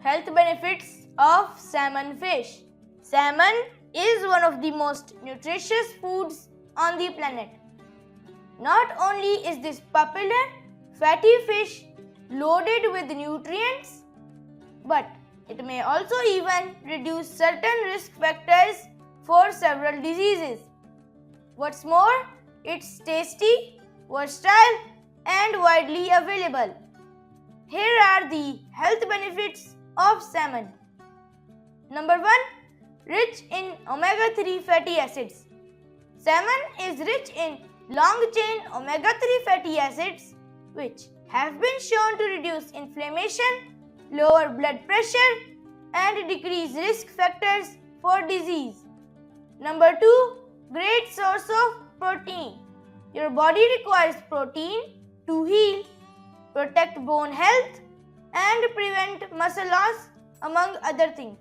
Health benefits of salmon fish. Salmon is one of the most nutritious foods on the planet. Not only is this popular fatty fish loaded with nutrients, but it may also even reduce certain risk factors for several diseases. What's more, it's tasty, versatile, and widely available. Here are the health benefits of salmon. Number 1. Rich in omega-3 fatty acids. Salmon is rich in long-chain omega-3 fatty acids, which have been shown to reduce inflammation, lower blood pressure, and decrease risk factors for disease. Number 2. Great source of protein. Your body requires protein to heal, protect bone health, and prevent muscle loss, among other things.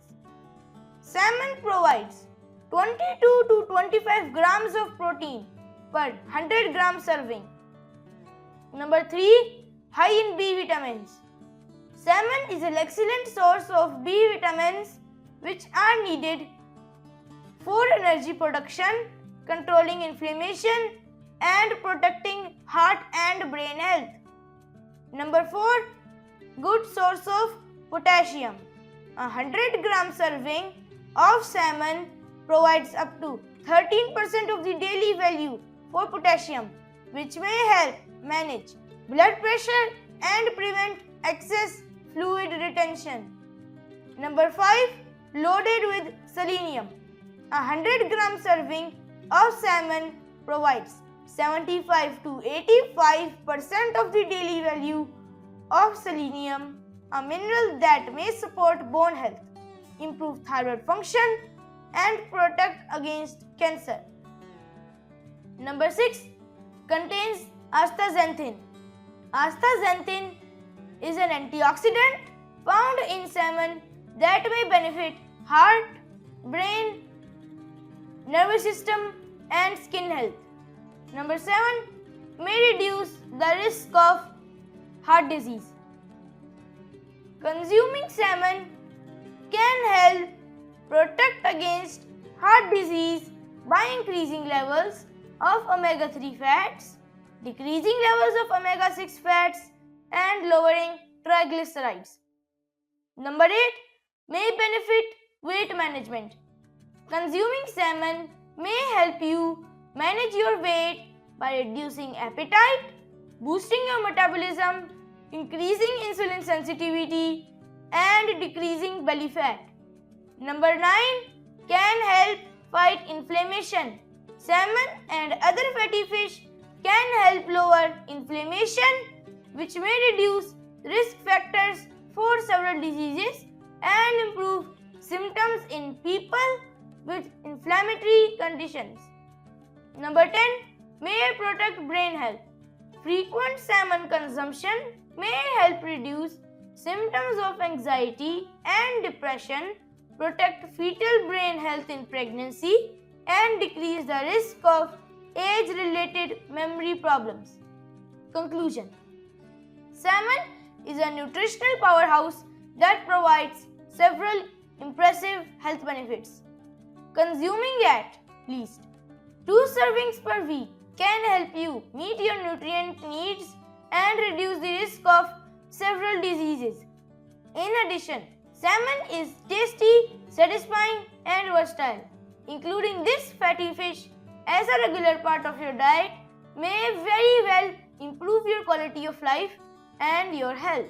Salmon provides 22 to 25 grams of protein per 100 gram serving. Number 3. High in B vitamins. Salmon is an excellent source of B vitamins which are needed for energy production, controlling inflammation, and protecting heart and brain health. Number 4. Good source of potassium. A 100 gram serving of salmon provides up to 13% of the daily value for potassium, which may help manage blood pressure and prevent excess fluid retention. Number 5. Loaded with selenium. A 100 gram serving of salmon provides 75 to 85% of the daily value of selenium, a mineral that may support bone health, improve thyroid function, and protect against cancer. Number 6. Contains astaxanthin. Astaxanthin is an antioxidant found in salmon that may benefit heart, brain, nervous system, and skin health. Number 7. May reduce the risk of heart disease. Consuming salmon can help protect against heart disease by increasing levels of omega-3 fats, decreasing levels of omega-6 fats, and lowering triglycerides. Number 8. May benefit weight management. Consuming salmon may help you manage your weight by reducing appetite, boosting your metabolism, increasing insulin sensitivity, and decreasing belly fat. Number 9. Can help fight inflammation. Salmon and other fatty fish can help lower inflammation, which may reduce risk factors for several diseases and improve symptoms in people with inflammatory conditions. Number 10. May protect brain health. Frequent salmon consumption may help reduce symptoms of anxiety and depression, protect fetal brain health in pregnancy, and decrease the risk of age-related memory problems. Conclusion. Salmon is a nutritional powerhouse that provides several impressive health benefits. Consuming at least 2 servings per week can help you meet your nutrient needs and reduce the risk of several diseases. In addition, salmon is tasty, satisfying, and versatile. Including this fatty fish as a regular part of your diet may very well improve your quality of life and your health.